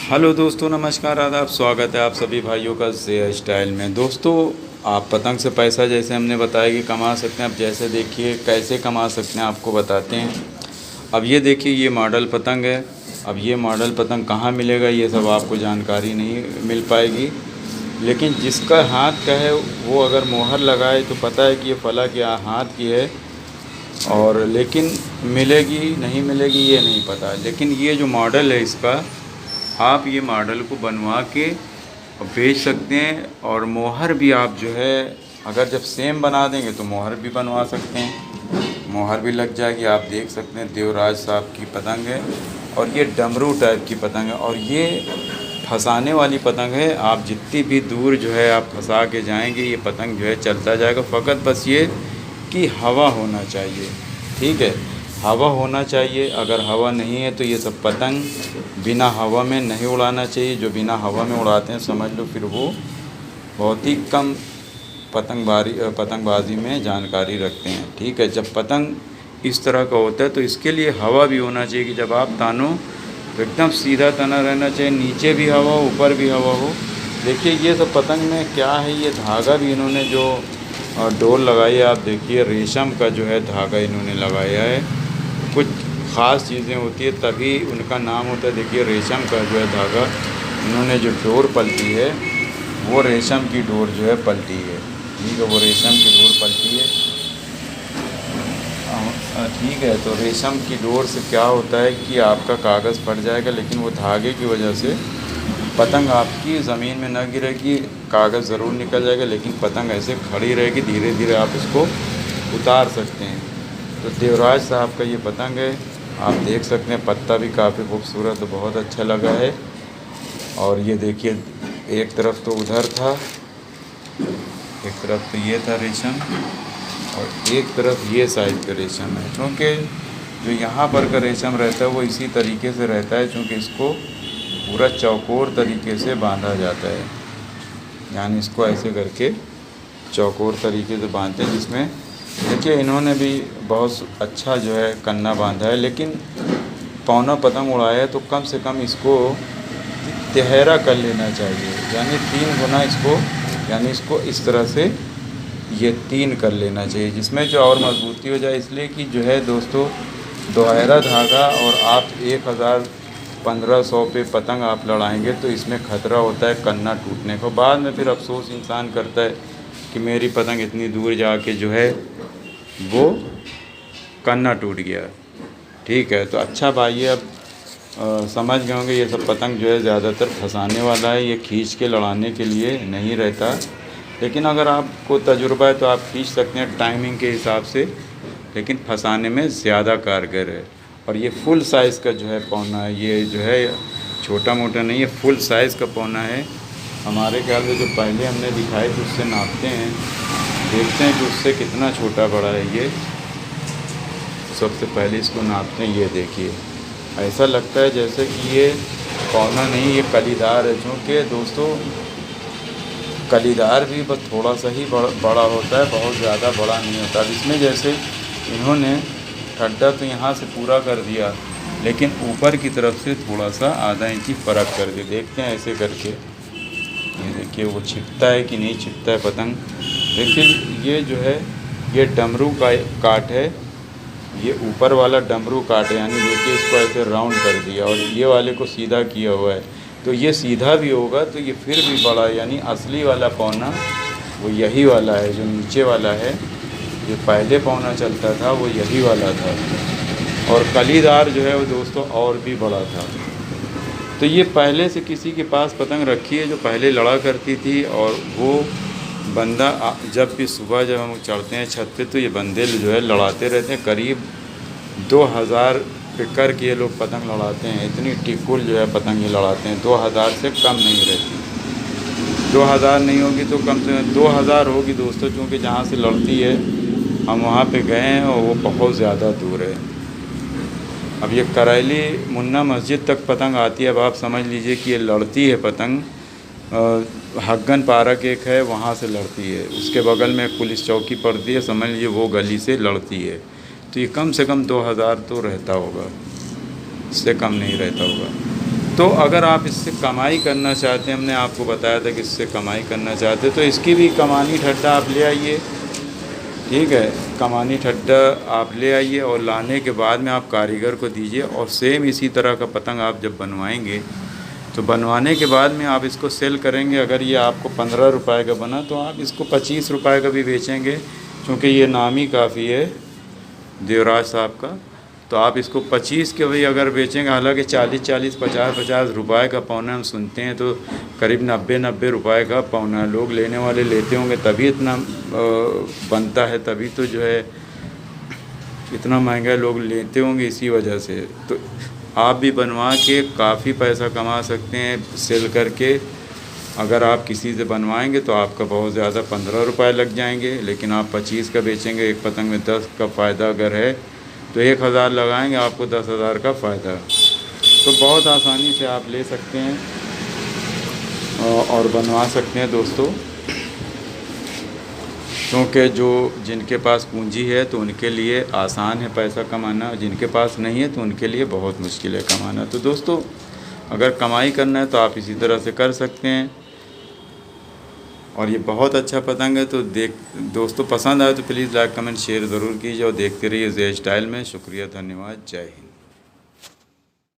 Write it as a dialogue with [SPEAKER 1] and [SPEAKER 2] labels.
[SPEAKER 1] Hello दोस्तों, नमस्कार, आदाब। स्वागत है आप सभी भाइयों का ज़ेया स्टाइल में। दोस्तों, आप पतंग से पैसा जैसे हमने बताया कि कमा सकते हैं। अब जैसे देखिए कैसे कमा सकते हैं आपको बताते हैं। अब ये देखिए, ये मॉडल पतंग है। अब ये मॉडल पतंग कहाँ मिलेगा ये सब आपको जानकारी नहीं मिल पाएगी, लेकिन जिसका हाथ का है वो अगर मोहर लगाए तो पता है कि ये फला के हाथ की है। और लेकिन मिलेगी नहीं मिलेगी ये नहीं पता। लेकिन ये जो मॉडल है इसका, आप ये मॉडल को बनवा के बेच सकते हैं। और मोहर भी आप जो है अगर जब सेम बना देंगे तो मोहर भी बनवा सकते हैं, मोहर भी लग जाएगी। आप देख सकते हैं देवराज साहब की पतंग है और ये डमरू टाइप की पतंग है और ये फंसाने वाली पतंग है। आप जितनी भी दूर जो है आप फंसा के जाएंगे ये पतंग जो है चलता जाएगा। फ़कत बस ये कि हवा होना चाहिए, ठीक है, हवा होना चाहिए। अगर हवा नहीं है तो ये सब पतंग बिना हवा में नहीं उड़ाना चाहिए। जो बिना हवा में उड़ाते हैं समझ लो फिर वो बहुत ही कम पतंगबाजी में जानकारी रखते हैं, ठीक है। जब पतंग इस तरह का होता है तो इसके लिए हवा भी होना चाहिए कि जब आप तानो तो एकदम सीधा तना रहना चाहिए, नीचे भी हवा हो ऊपर भी हवा हो। देखिए ये सब पतंग में क्या है, ये धागा भी इन्होंने जो डोर लगाई है, आप देखिए रेशम का जो है धागा इन्होंने लगाया है। कुछ ख़ास चीज़ें होती है तभी उनका नाम होता है। देखिए रेशम का जो है धागा इन्होंने जो डोर पलटी है वो रेशम की डोर जो है पलटी है, ठीक है, वो रेशम की डोर पलटी है, ठीक है। तो रेशम की डोर से क्या होता है कि आपका कागज़ फट जाएगा, लेकिन वो धागे की वजह से पतंग आपकी ज़मीन में न गिरेगी, कागज़ ज़रूर निकल जाएगा, लेकिन पतंग ऐसे खड़ी रहेगी। धीरे धीरे आप इसको उतार सकते हैं। तो देवराज साहब का ये पतंग है, आप देख सकते हैं। पत्ता भी काफ़ी खूबसूरत, बहुत अच्छा लगा है। और ये देखिए एक तरफ तो उधर था, एक तरफ तो ये था रेशम और एक तरफ ये साइड का रेशम है। क्योंकि जो यहाँ पर का रेशम रहता है वो इसी तरीके से रहता है, क्योंकि इसको पूरा चौकोर तरीके से बांधा जाता है, यानी इसको ऐसे करके चौकोर तरीके से बांधते हैं। जिसमें देखिए इन्होंने भी बहुत अच्छा जो है कन्ना बांधा है, लेकिन पौना पतंग उड़ाया है तो कम से कम इसको तिहरा कर लेना चाहिए, यानी 3 गुना इसको, यानी इसको इस तरह से ये 3 कर लेना चाहिए, जिसमें जो और मजबूती हो जाए। इसलिए कि जो है दोस्तों दोहरा धागा और आप 1500 पे पतंग आप लड़ाएंगे तो इसमें ख़तरा होता है कन्ना टूटने को। बाद में फिर अफसोस इंसान करता है कि मेरी पतंग इतनी दूर जाके जो है वो कन्ना टूट गया, ठीक है। तो अच्छा भाई, अब समझ गए होंगे ये सब पतंग जो है ज़्यादातर फंसाने वाला है, ये खींच के लड़ाने के लिए नहीं रहता। लेकिन अगर आपको तजुर्बा है तो आप खींच सकते हैं टाइमिंग के हिसाब से, लेकिन फंसाने में ज़्यादा कारगर है। और ये फुल साइज़ का जो है पौना है, ये जो है छोटा मोटा नहीं है, फुल साइज़ का पौना है। हमारे ख्याल में जो पहले हमने दिखाई थी उससे नापते हैं, देखते हैं कि उससे कितना छोटा बड़ा है। ये सबसे पहले इसको नापते हैं। ये देखिए ऐसा लगता है जैसे कि ये पौना नहीं, ये कलीदार है। क्योंकि दोस्तों कलीदार भी बस थोड़ा सा ही बड़ा होता है, बहुत ज़्यादा बड़ा नहीं होता। अब इसमें जैसे इन्होंने गड्ढा तो यहाँ से पूरा कर दिया, लेकिन ऊपर की तरफ से थोड़ा सा आधा इंची फ़र्क कर दिया। देखते हैं ऐसे करके, ये देखिए वो छिपता है कि नहीं छिपता है पतंग। देखिए ये जो है ये डमरू का काट है, ये ऊपर वाला डमरू काट है, यानी देखिए इसको ऐसे राउंड कर दिया और ये वाले को सीधा किया हुआ है। तो ये सीधा भी होगा तो ये फिर भी बड़ा, यानी असली वाला पौना वो यही वाला है। जो नीचे वाला है, जो पहले पौना चलता था वो यही वाला था। और कलीदार जो है वो दोस्तों और भी बड़ा था। तो ये पहले से किसी के पास पतंग रखी है जो पहले लड़ा करती थी, और वो बंदा जब भी सुबह जब हम चढ़ते हैं छत पे तो ये बंदे जो है लड़ाते रहते हैं। करीब 2000 पे करके ये लोग पतंग लड़ाते हैं। इतनी टिकुल जो है पतंग ये लड़ाते हैं, 2000 से कम नहीं रहती। 2000 नहीं होगी तो कम से कम 2000 होगी दोस्तों, क्योंकि जहाँ से लड़ती है हम वहाँ पे गए हैं और वो बहुत ज़्यादा दूर है। अब ये करैली मुन्ना मस्जिद तक पतंग आती है। अब आप समझ लीजिए कि ये लड़ती है पतंग, हग्गन पार्क एक है वहाँ से लड़ती है, उसके बगल में एक पुलिस चौकी पड़ती है, समझ लीजिए वो गली से लड़ती है। तो ये कम से कम 2000 तो रहता होगा, इससे कम नहीं रहता होगा। तो अगर आप इससे कमाई करना चाहते हैं, हमने आपको बताया था कि इससे कमाई करना चाहते हैं, तो इसकी भी कमानी ठट्टा आप ले आइए, ठीक है। कमानी ठट्टा आप ले आइए और लाने के बाद में आप कारीगर को दीजिए, और सेम इसी तरह का पतंग आप जब बनवाएंगे तो बनवाने के बाद में आप इसको सेल करेंगे। अगर ये आपको 15 रुपए का बना तो आप इसको 25 रुपए का भी बेचेंगे, क्योंकि ये नामी काफ़ी है देवराज साहब का। तो आप इसको 25 के भी अगर बेचेंगे, हालांकि 40-40, 50-50 रुपए का पौना हम सुनते हैं, तो करीब 90-90 रुपए का पौना लोग लेने वाले लेते होंगे, तभी इतना बनता है, तभी तो जो है इतना महंगा लोग लेते होंगे, इसी वजह से। तो आप भी बनवा के काफ़ी पैसा कमा सकते हैं सेल करके। अगर आप किसी से बनवाएंगे तो आपका बहुत ज़्यादा 15 रुपए लग जाएंगे, लेकिन आप 25 का बेचेंगे, एक पतंग में 10 का फ़ायदा अगर है तो 1000 लगाएंगे, आपको 10,000 का फ़ायदा। तो बहुत आसानी से आप ले सकते हैं और बनवा सकते हैं दोस्तों, क्योंकि जो जिनके पास पूंजी है तो उनके लिए आसान है पैसा कमाना, जिनके पास नहीं है तो उनके लिए बहुत मुश्किल है कमाना। तो दोस्तों, अगर कमाई करना है तो आप इसी तरह से कर सकते हैं। और ये बहुत अच्छा पतंग है। तो दोस्तों पसंद आए तो प्लीज़ लाइक कमेंट शेयर ज़रूर कीजिए और देखते रहिए जे स्टाइल में। शुक्रिया, धन्यवाद, जय हिंद।